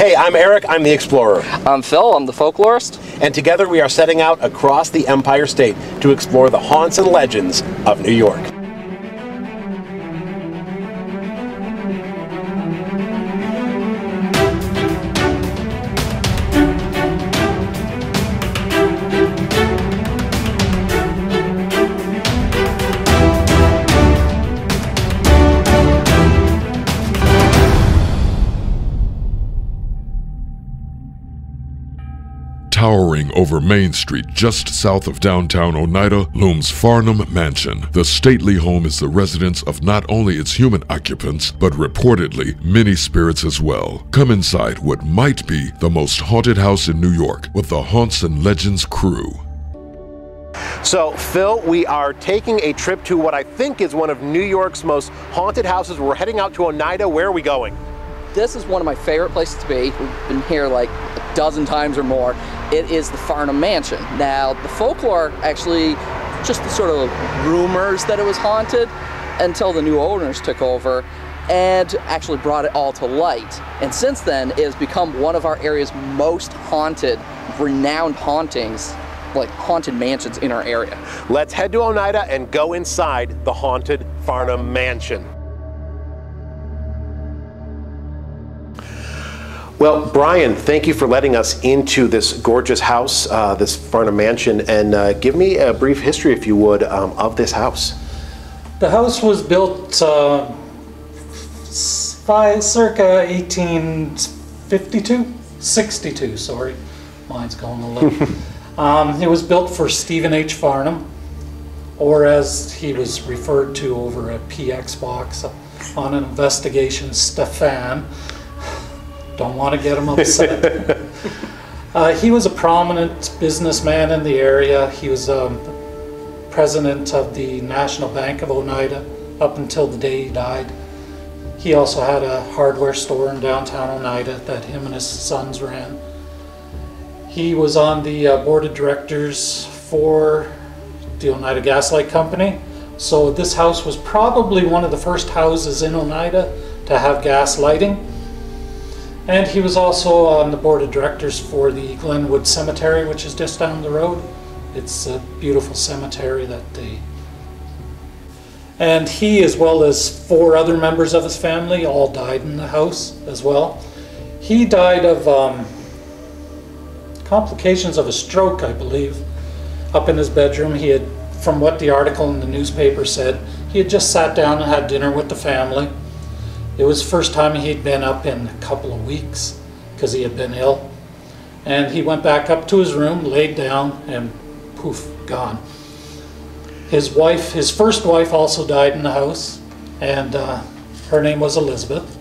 Hey, I'm Eric, I'm the Explorer. I'm Phil, I'm the folklorist. And together we are setting out across the Empire State to explore the haunts and legends of New York. Towering over Main Street, just south of downtown Oneida, looms Farnam Mansion. The stately home is the residence of not only its human occupants, but reportedly many spirits as well. Come inside what might be the most haunted house in New York with the Haunts and Legends crew. So, Phil, we are taking a trip to what I think is one of New York's most haunted houses. We're heading out to Oneida. Where are we going? This is one of my favorite places to be. We've been here like a dozen times or more. It is the Farnam Mansion. Now, the folklore actually, just the sort of rumors that it was haunted until the new owners took over and actually brought it all to light. And since then, it has become one of our area's most haunted, renowned hauntings, like haunted mansions in our area. Let's head to Oneida and go inside the haunted Farnam Mansion. Well, Brian, thank you for letting us into this gorgeous house, this Farnam Mansion, and give me a brief history, if you would, of this house. The house was built by circa 1852, 62, sorry, mine's going a little. It was built for Stephen H. Farnam, or as he was referred to over at PX Box on an investigation, Stefan. Don't want to get him upset. He was a prominent businessman in the area. He was president of the National Bank of Oneida up until the day he died. He also had a hardware store in downtown Oneida that him and his sons ran. He was on the board of directors for the Oneida Gaslight Company. So this house was probably one of the first houses in Oneida to have gas lighting. And he was also on the board of directors for the Glenwood Cemetery, which is just down the road. It's a beautiful cemetery that they... And he, as well as 4 other members of his family, all died in the house as well. He died of complications of a stroke, I believe, up in his bedroom. He had, from what the article in the newspaper said, he had just sat down and had dinner with the family. It was the first time he'd been up in a couple of weeks because he had been ill. And he went back up to his room, laid down, and poof, gone. His wife, his first wife, also died in the house, and her name was Elizabeth.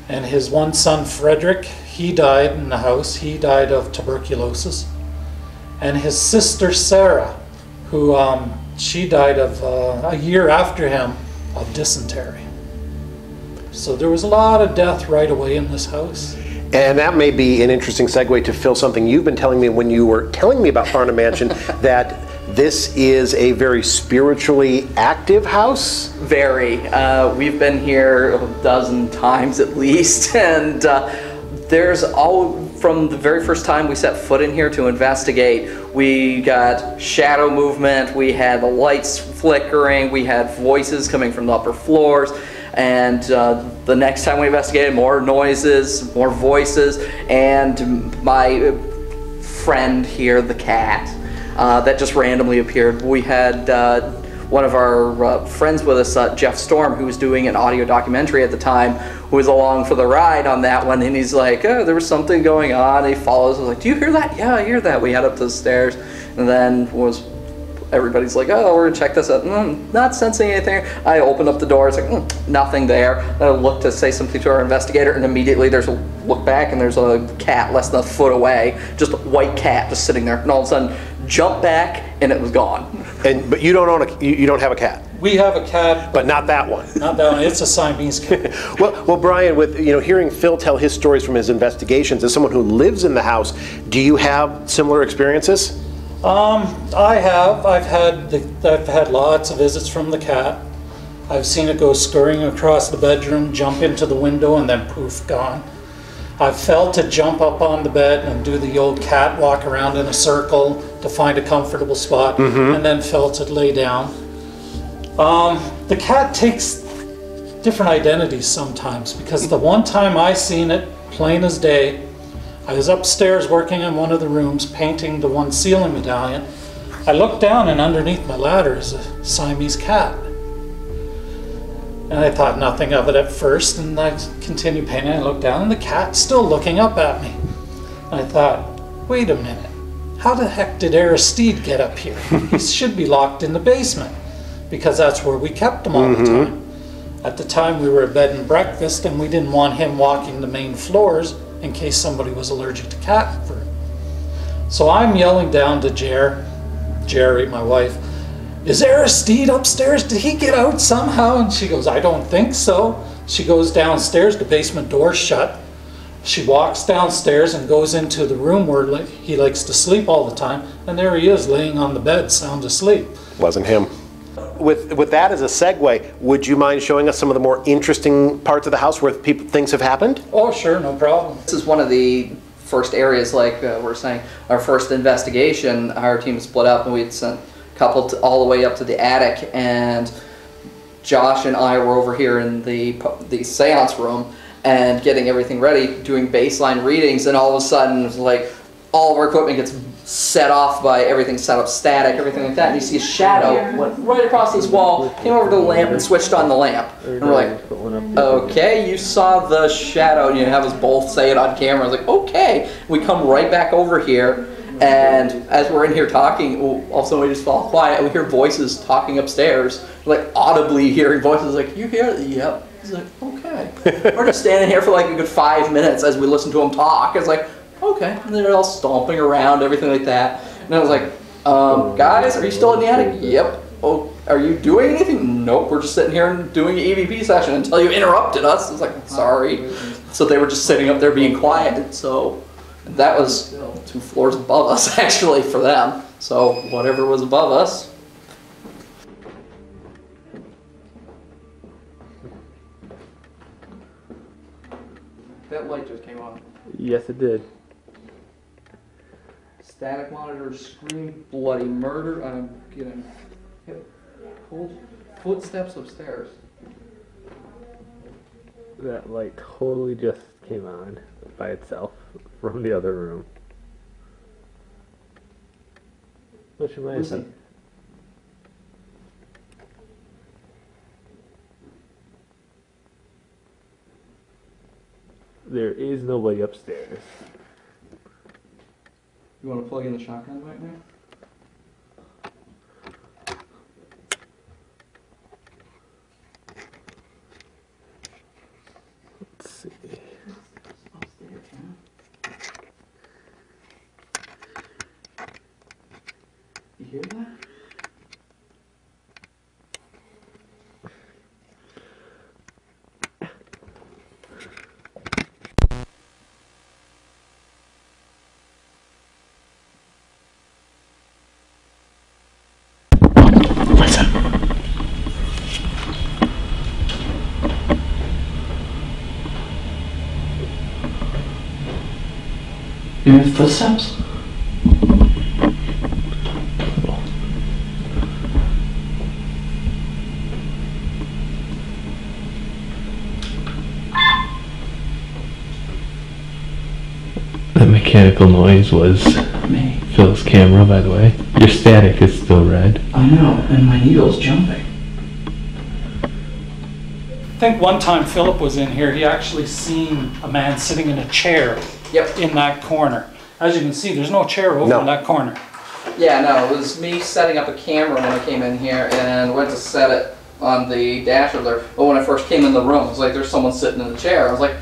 And his one son, Frederick, he died in the house. He died of tuberculosis. And his sister, Sarah, who she died of a year after him of dysentery. So there was a lot of death right away in this house. And that may be an interesting segue to Phil, something you've been telling me when you were telling me about Farnam Mansion, that this is a very spiritually active house? Very. We've been here a dozen times at least, and there's all, from the very first time we set foot in here to investigate, we got shadow movement, we had the lights flickering, we had voices coming from the upper floors. And the next time we investigated, more noises, more voices, and my friend here, the cat, that just randomly appeared. We had one of our friends with us, Jeff Storm, who was doing an audio documentary at the time, who was along for the ride on that one, and he's like, oh, there was something going on. He follows, I was like, do you hear that? Yeah, I hear that. We head up to the stairs, and then everybody's like, oh, we're gonna check this out. Not sensing anything. I opened up the door, it's like, nothing there. I look to say something to our investigator, and immediately there's a look back, and there's a cat less than a foot away, just a white cat just sitting there, and all of a sudden, jump back, and it was gone. But you don't own you don't have a cat. We have a cat, but not that one. Not that one. It's a Siamese cat. well, Brian, with hearing Phil tell his stories from his investigations, as someone who lives in the house, do you have similar experiences? I've had lots of visits from the cat. I've seen it go scurrying across the bedroom, jump into the window, and then poof, gone. I've felt it jump up on the bed and do the old cat walk around in a circle to find a comfortable spot, and then felt it lay down. The cat takes different identities sometimes, because the one time I seen it, plain as day, I was upstairs working in one of the rooms, painting the one ceiling medallion. I looked down, and underneath my ladder is a Siamese cat. And I thought nothing of it at first, and I continued painting. I looked down, and the cat's still looking up at me. And I thought, wait a minute, how the heck did Aristide get up here? He should be locked in the basement, because that's where we kept him all the time. At the time, we were a bed and breakfast, and we didn't want him walking the main floors in case somebody was allergic to cat fur. So I'm yelling down to Jerry, my wife, is Aristide upstairs? Did he get out somehow? And she goes, I don't think so. She goes downstairs, the basement door's shut. She walks downstairs and goes into the room where he likes to sleep all the time, and there he is laying on the bed, sound asleep. Wasn't him. With that as a segue, would you mind showing us some of the more interesting parts of the house where things have happened? Oh, sure, no problem. This is one of the first areas, like we're saying, our first investigation, our team split up and we'd sent a couple all the way up to the attic, and Josh and I were over here in the seance room and getting everything ready, doing baseline readings, and all of a sudden it's like all of our equipment gets set off by everything set up static, everything like that, and you see a shadow went right across this wall, came over to the lamp and switched on the lamp. And we're like, okay, you saw the shadow, and you have us both say it on camera. I was like, okay. We come right back over here, and as we're in here talking, all of a sudden we just fall quiet, and we hear voices talking upstairs, like audibly hearing voices, like, you hear it? Yep. He's like, okay. We're just standing here for like a good 5 minutes as we listen to them talk. It's like, okay, and they're all stomping around, everything like that. And I was like, guys, are you still in the attic? Yep. Oh, are you doing anything? Nope, we're just sitting here and doing an EVP session until you interrupted us. I was like, sorry. So they were just sitting up there being quiet. And so that was 2 floors above us, actually, for them. So whatever was above us. That light just came on. Yes, it did. Static monitor, scream, bloody murder. I'm getting footsteps upstairs. That light totally just came on by itself from the other room. What's your mind? Listen. There is nobody upstairs. You want to plug in the shotgun right now? Let's see. You hear that? You hear the footsteps? That mechanical noise was Me. Phil's camera, by the way. Your static is still red. I know, and my needle's jumping. I think one time Philip was in here, he actually seen a man sitting in a chair in that corner. As you can see, there's no chair over in that corner. Yeah, no, it was me setting up a camera when I came in here and went to set it on the dash of there. But when I first came in the room, it was like there's someone sitting in the chair. I was like,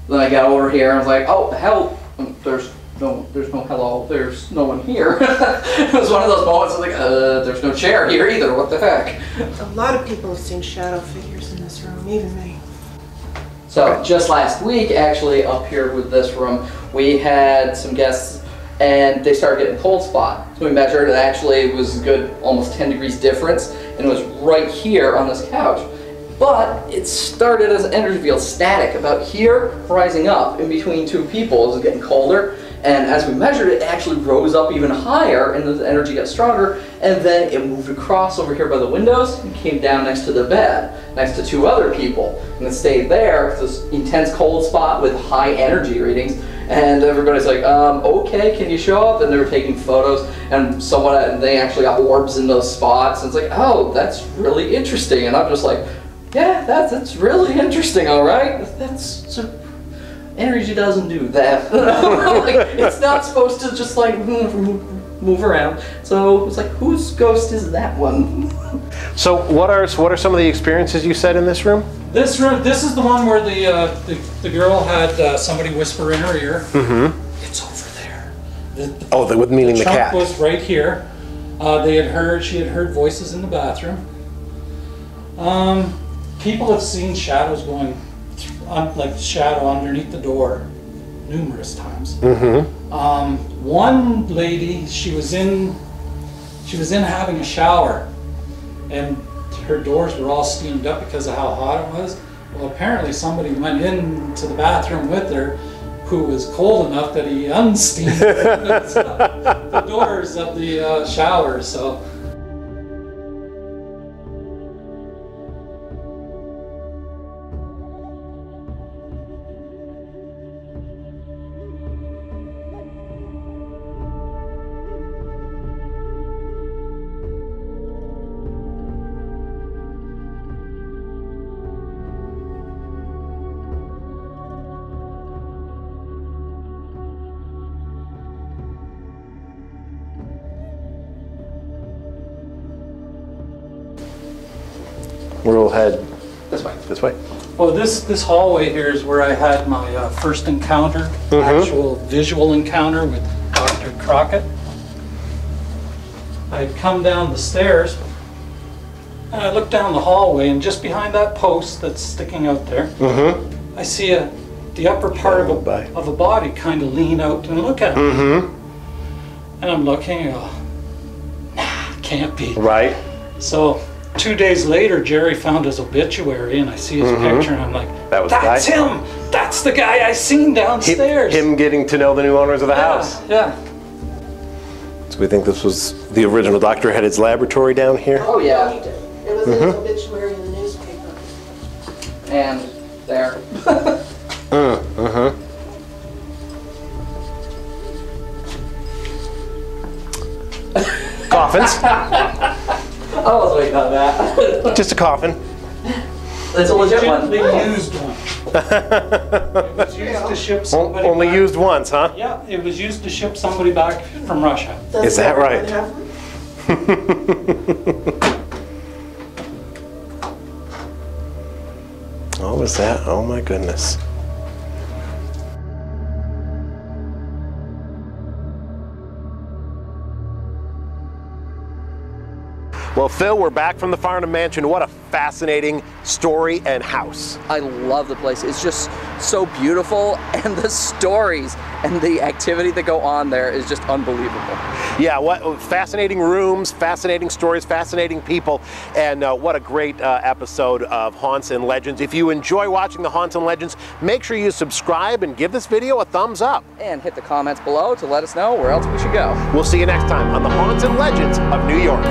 then I got over here and I was like, oh, hell, there's no hello, there's no one here. It was one of those moments like, there's no chair here either, what the heck? A lot of people have seen shadow figures in this room, even me. So just last week, actually, up here with this room, we had some guests and they started getting cold spot. So we measured, it was a good almost 10 degrees difference, and it was right here on this couch. But it started as an energy field static about here, rising up in between two people. It was getting colder, and as we measured it, it actually rose up even higher, and the energy got stronger, and then it moved across over here by the windows and came down next to the bed, next to two other people, and it stayed there. It's this intense cold spot with high energy readings, and everybody's like, okay, can you show up? And they were taking photos, and they actually got orbs in those spots, and it's like, oh, that's really interesting, and I'm just like, yeah, that's really interesting, all right? Energy doesn't do that. Like, it's not supposed to just like move around. So it's like, whose ghost is that one? So what are some of the experiences you said in this room? This is the one where the girl had somebody whisper in her ear. Mm-hmm. It's over there. Meaning the cat. The trunk was right here. She had heard voices in the bathroom. People have seen shadows going, like shadow underneath the door, numerous times. Mm-hmm. One lady, she was in having a shower, and her doors were all steamed up because of how hot it was. Well, apparently somebody went into the bathroom with her who was cold enough that he unsteamed the doors of the shower. So. We'll head This way. this way. Well, this hallway here is where I had my first encounter, actual visual encounter with Dr. Crockett. I had come down the stairs, and I looked down the hallway, and just behind that post that's sticking out there, I see the upper part of a body kind of lean out and look at me. And I'm looking, and go, nah, can't be. Right. So 2 days later, Jerry found his obituary, and I see his picture, and I'm like, that's him! That's the guy I seen downstairs! Him getting to know the new owners of the house. Yeah. So we think this was the original Dr. had his laboratory down here? Oh, yeah. He did. It was in his obituary in the newspaper. And there. Coffins. I was waiting on that. Just a coffin. It's a legit one. They used one. It was used to ship somebody Only back. used once, huh? Yeah, it was used to ship somebody back from Russia. Is that right? What was that? Oh my goodness. Well, Phil, we're back from the Farnam Mansion. What a fascinating story and house. I love the place. It's just so beautiful, and the stories and the activity that go on there is just unbelievable. Yeah, what fascinating rooms, fascinating stories, fascinating people, and what a great episode of Haunts and Legends. If you enjoy watching the Haunts and Legends, make sure you subscribe and give this video a thumbs up. And hit the comments below to let us know where else we should go. We'll see you next time on the Haunts and Legends of New York.